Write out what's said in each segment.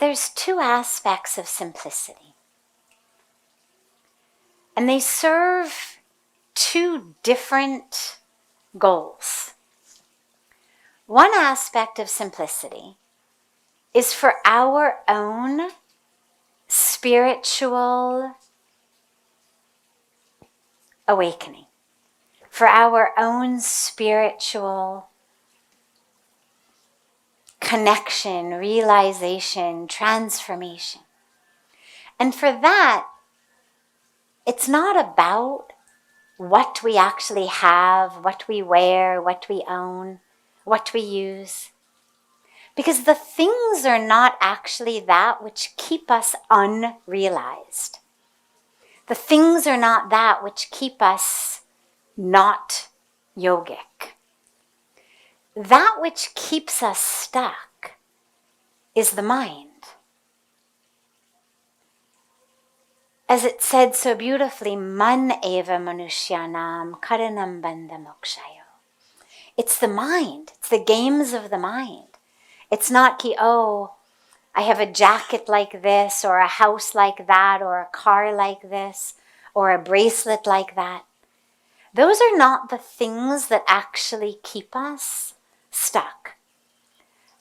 there's two aspects of simplicity. And they serve two different goals. One aspect of simplicity is for our own spiritual awakening, for our own spiritual connection, realization, transformation. And for that, it's not about what we actually have, what we wear, what we own, what we use. Because the things are not actually that which keep us unrealized. The things are not that which keep us not yogic. That which keeps us stuck is the mind. As it said so beautifully, man eva manushyanam karanam bandha mokshayo. It's the mind. It's the games of the mind. It's not ki, oh, I have a jacket like this, or a house like that, or a car like this, or a bracelet like that. Those are not the things that actually keep us stuck.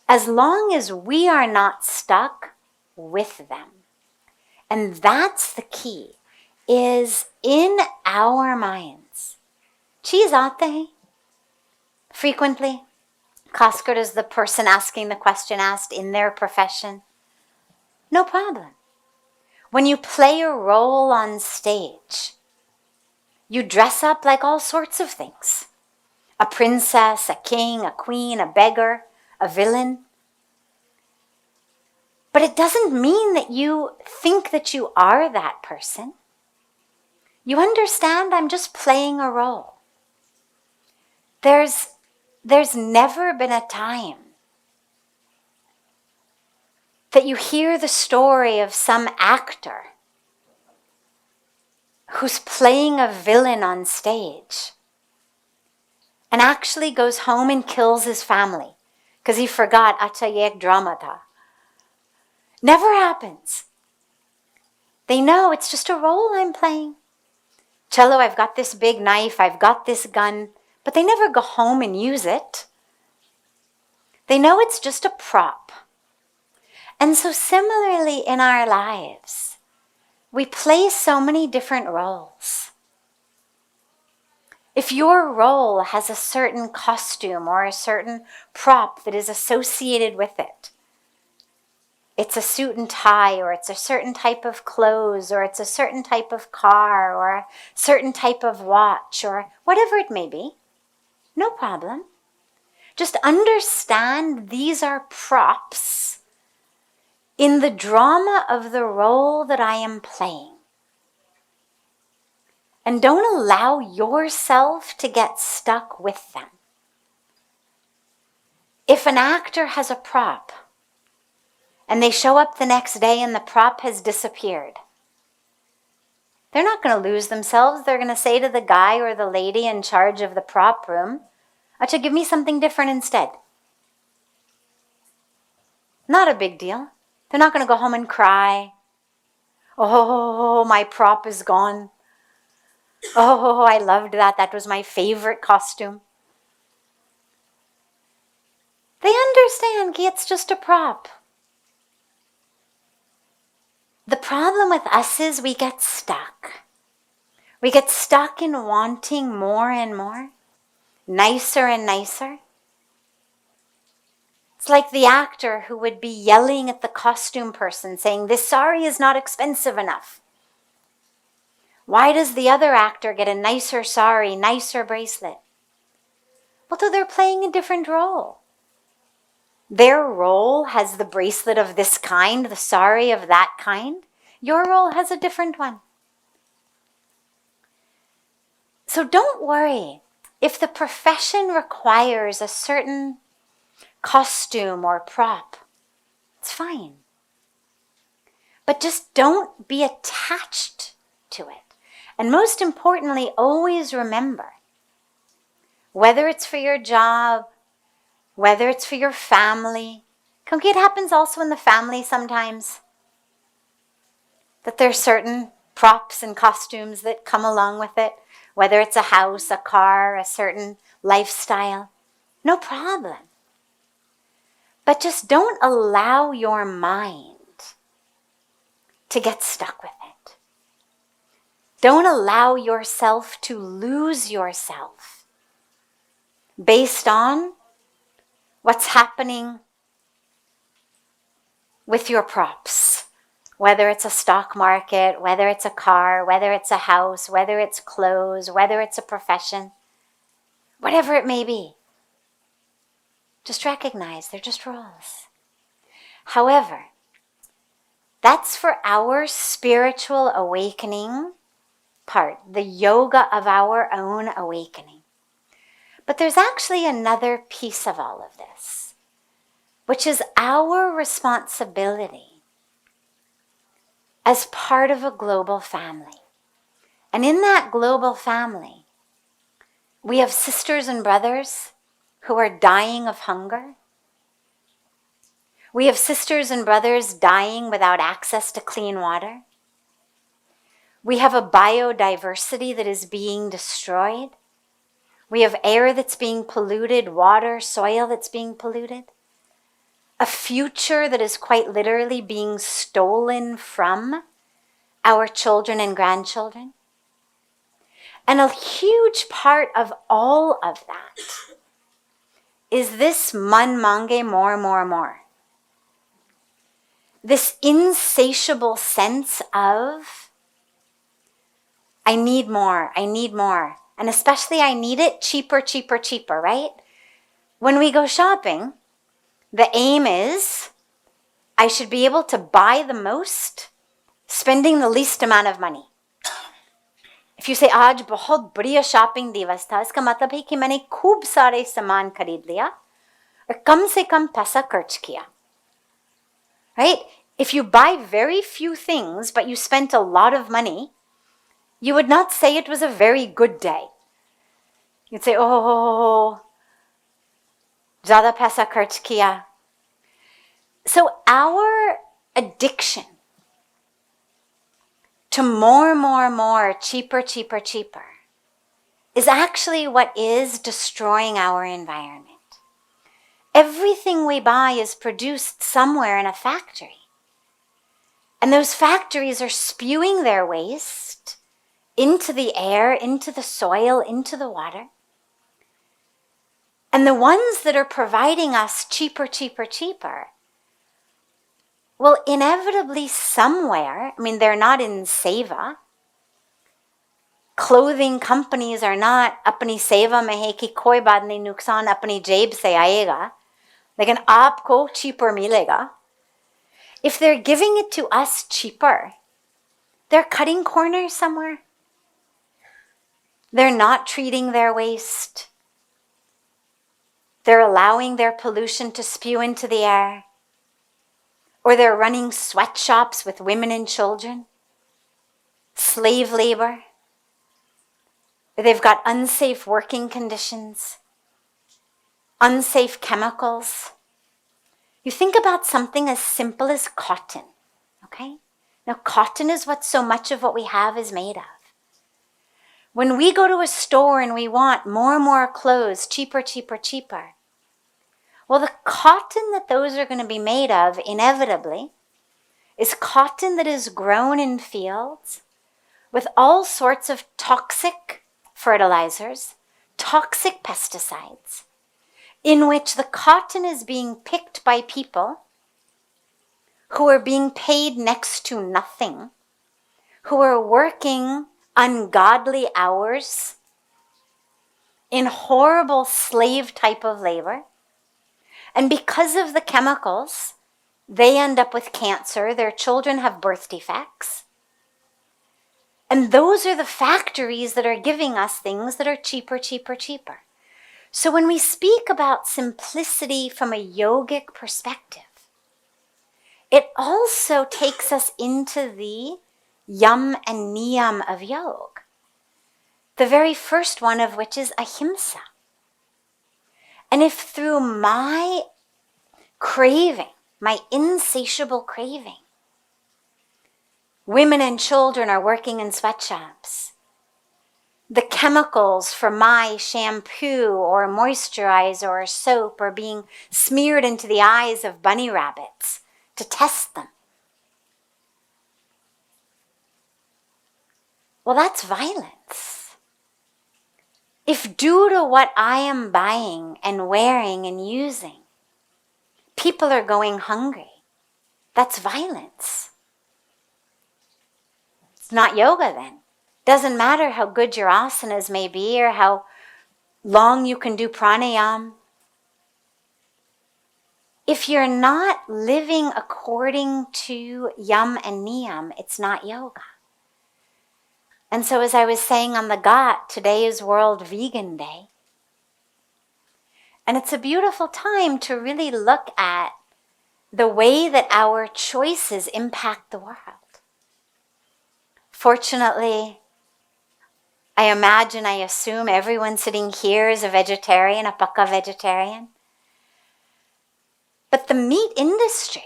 As long as we are not stuck with them. And that's the key, is in our minds. Cheese aate frequently. Kaskar is the person asking the question asked in their profession. No problem. When you play a role on stage, you dress up like all sorts of things. A princess, a king, a queen, a beggar, a villain. But it doesn't mean that you think that you are that person. You understand, I'm just playing a role. There's never been a time that you hear the story of some actor who's playing a villain on stage and actually goes home and kills his family because he forgot acha yek drama tha. Never happens. They know it's just a role I'm playing. Cello, I've got this big knife, I've got this gun, but they never go home and use it. They know it's just a prop. And so similarly in our lives, we play so many different roles. If your role has a certain costume or a certain prop that is associated with it, it's a suit and tie, or it's a certain type of clothes, or it's a certain type of car, or a certain type of watch, or whatever it may be, no problem. Just understand these are props in the drama of the role that I am playing. And don't allow yourself to get stuck with them. If an actor has a prop, and they show up the next day and the prop has disappeared, they're not going to lose themselves. They're going to say to the guy or the lady in charge of the prop room, Acha, give me something different instead. Not a big deal. They're not going to go home and cry. Oh, my prop is gone. Oh, I loved that. That was my favorite costume. They understand it's just a prop. The problem with us is we get stuck. We get stuck in wanting more and more, nicer and nicer. It's like the actor who would be yelling at the costume person saying, this sari is not expensive enough. Why does the other actor get a nicer sari, nicer bracelet? Well, so they're playing a different role. Their role has the bracelet of this kind, the sari of that kind. Your role has a different one. So don't worry if the profession requires a certain costume or prop. It's fine. But just don't be attached to it. And most importantly, always remember, whether it's for your job, whether it's for your family, It happens also in the family sometimes, that there's certain props and costumes that come along with it, whether it's a house, a car, a certain lifestyle. No problem. But just don't allow your mind to get stuck with it. Don't allow yourself to lose yourself based on what's happening with your props. Whether it's a stock market, whether it's a car, whether it's a house, whether it's clothes, whether it's a profession, whatever it may be. Just recognize they're just roles. However, that's for our spiritual awakening part, the yoga of our own awakening. But there's actually another piece of all of this, which is our responsibility as part of a global family. And in that global family, we have sisters and brothers who are dying of hunger. We have sisters and brothers dying without access to clean water. We have a biodiversity that is being destroyed. We have air that's being polluted, water, soil that's being polluted. A future that is quite literally being stolen from our children and grandchildren. And a huge part of all of that is this man mange more. This insatiable sense of, I need more. And especially I need it cheaper, right? When we go shopping, the aim is, I should be able to buy the most, spending the least amount of money. If you say, आज बहुत बढ़िया shopping दिवस था, इसका मतलब है कि मैंने खूब सारे सामान खरीद लिया और कम से कम पैसा खर्च किया. Right? If you buy very few things, but you spent a lot of money, you would not say it was a very good day. You'd say, oh, ज़्यादा पैसा खर्च किया. So our addiction to more, cheaper, is actually what is destroying our environment. Everything we buy is produced somewhere in a factory. And those factories are spewing their waste into the air, into the soil, into the water. And the ones that are providing us cheaper, will inevitably somewhere, they're not in seva. Clothing companies are not apni seva mein hai ki koi baat nahi, nuksan apni jeb se aayega. Lekin aapko cheaper milega. If they're giving it to us cheaper, they're cutting corners somewhere. They're not treating their waste. They're allowing their pollution to spew into the air. Or they're running sweatshops with women and children. Slave labor. Or they've got unsafe working conditions. Unsafe chemicals. You think about something as simple as cotton. Okay? Now cotton is what so much of what we have is made of. When we go to a store and we want more clothes, cheaper, well, the cotton that those are going to be made of, inevitably, is cotton that is grown in fields with all sorts of toxic fertilizers, toxic pesticides, in which the cotton is being picked by people who are being paid next to nothing, who are working ungodly hours in horrible slave type of labor. And because of the chemicals, they end up with cancer. Their children have birth defects. And those are the factories that are giving us things that are cheaper. So when we speak about simplicity from a yogic perspective, it also takes us into the yam and niyam of yoga. The very first one of which is ahimsa. And if through my craving, my insatiable craving. Women and children are working in sweatshops. The chemicals for my shampoo or moisturizer or soap are being smeared into the eyes of bunny rabbits to test them. Well, that's violence. If due to what I am buying and wearing and using, people are going hungry, that's violence. It's not yoga then. Doesn't matter how good your asanas may be or how long you can do pranayam. If you're not living according to yam and niyam, it's not yoga. And so as I was saying on the Ghat, today is World Vegan Day. And it's a beautiful time to really look at the way that our choices impact the world. Fortunately, I assume everyone sitting here is a vegetarian, a pakka vegetarian. But the meat industry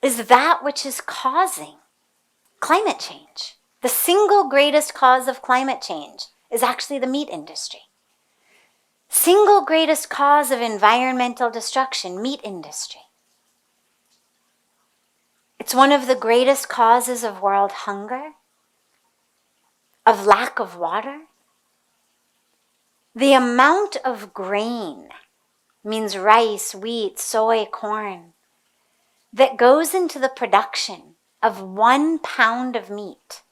is that which is causing climate change. The single greatest cause of climate change is actually the meat industry. Single greatest cause of environmental destruction, meat industry. It's one of the greatest causes of world hunger, of lack of water. The amount of grain, means rice, wheat, soy, corn, that goes into the production of 1 pound of meat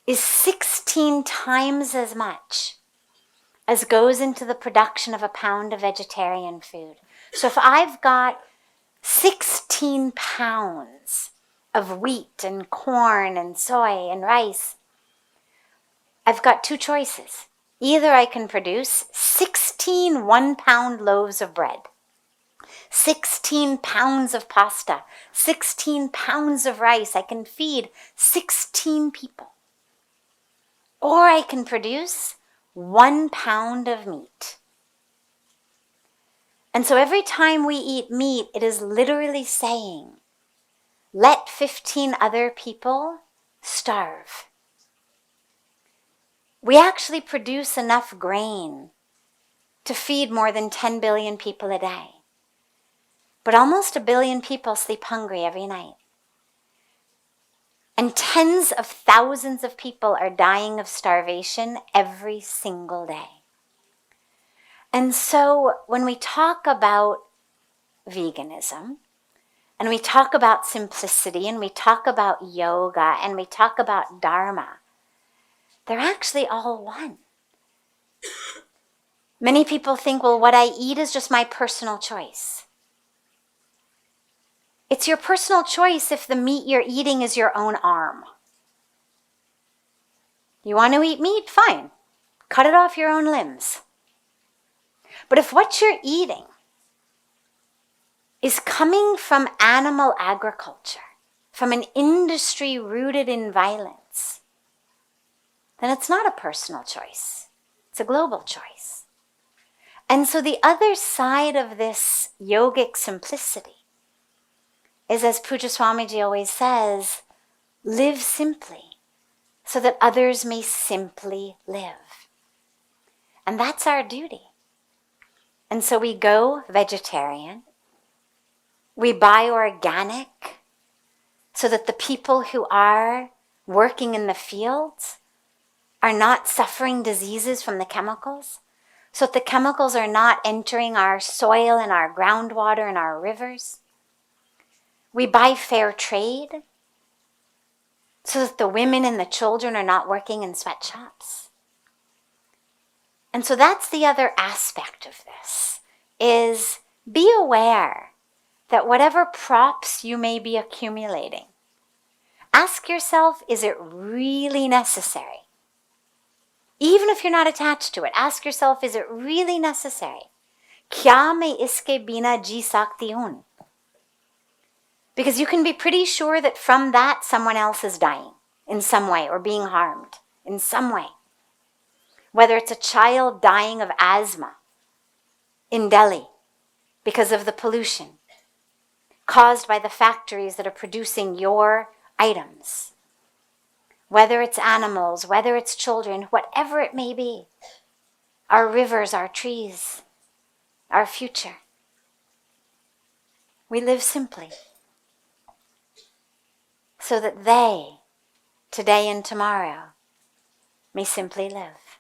is 16 times as much as goes into the production of a pound of vegetarian food. So if I've got 16 pounds of wheat and corn and soy and rice, I've got two choices. Either I can produce 16 1-pound loaves of bread, 16 pounds of pasta, 16 pounds of rice. I can feed 16 people. Or I can produce 1 pound of meat. And so every time we eat meat, it is literally saying, let 15 other people starve. We actually produce enough grain to feed more than 10 billion people a day. But almost 1 billion people sleep hungry every night. And tens of thousands of people are dying of starvation every single day. And so when we talk about veganism, and we talk about simplicity, and we talk about yoga, and we talk about dharma, they're actually all one. Many people think, well, what I eat is just my personal choice. It's your personal choice if the meat you're eating is your own arm. You want to eat meat? Fine. Cut it off your own limbs. But if what you're eating is coming from animal agriculture, from an industry rooted in violence, then it's not a personal choice. It's a global choice. And so the other side of this yogic simplicity is, as Pujya Swamiji always says, live simply so that others may simply live. And that's our duty. And so we go vegetarian. We buy organic so that the people who are working in the fields are not suffering diseases from the chemicals, so that the chemicals are not entering our soil and our groundwater and our rivers. We buy fair trade so that the women and the children are not working in sweatshops. And so that's the other aspect of this, is be aware that whatever props you may be accumulating, ask yourself, is it really necessary? Even if you're not attached to it, ask yourself, is it really necessary? Kya main iske bina ji sakti hun? Because you can be pretty sure that from that someone else is dying in some way or being harmed in some way. Whether it's a child dying of asthma in Delhi, because of the pollution caused by the factories that are producing your items. Whether it's animals, whether it's children, whatever it may be, our rivers, our trees, our future. We live simply so that they, today and tomorrow, may simply live.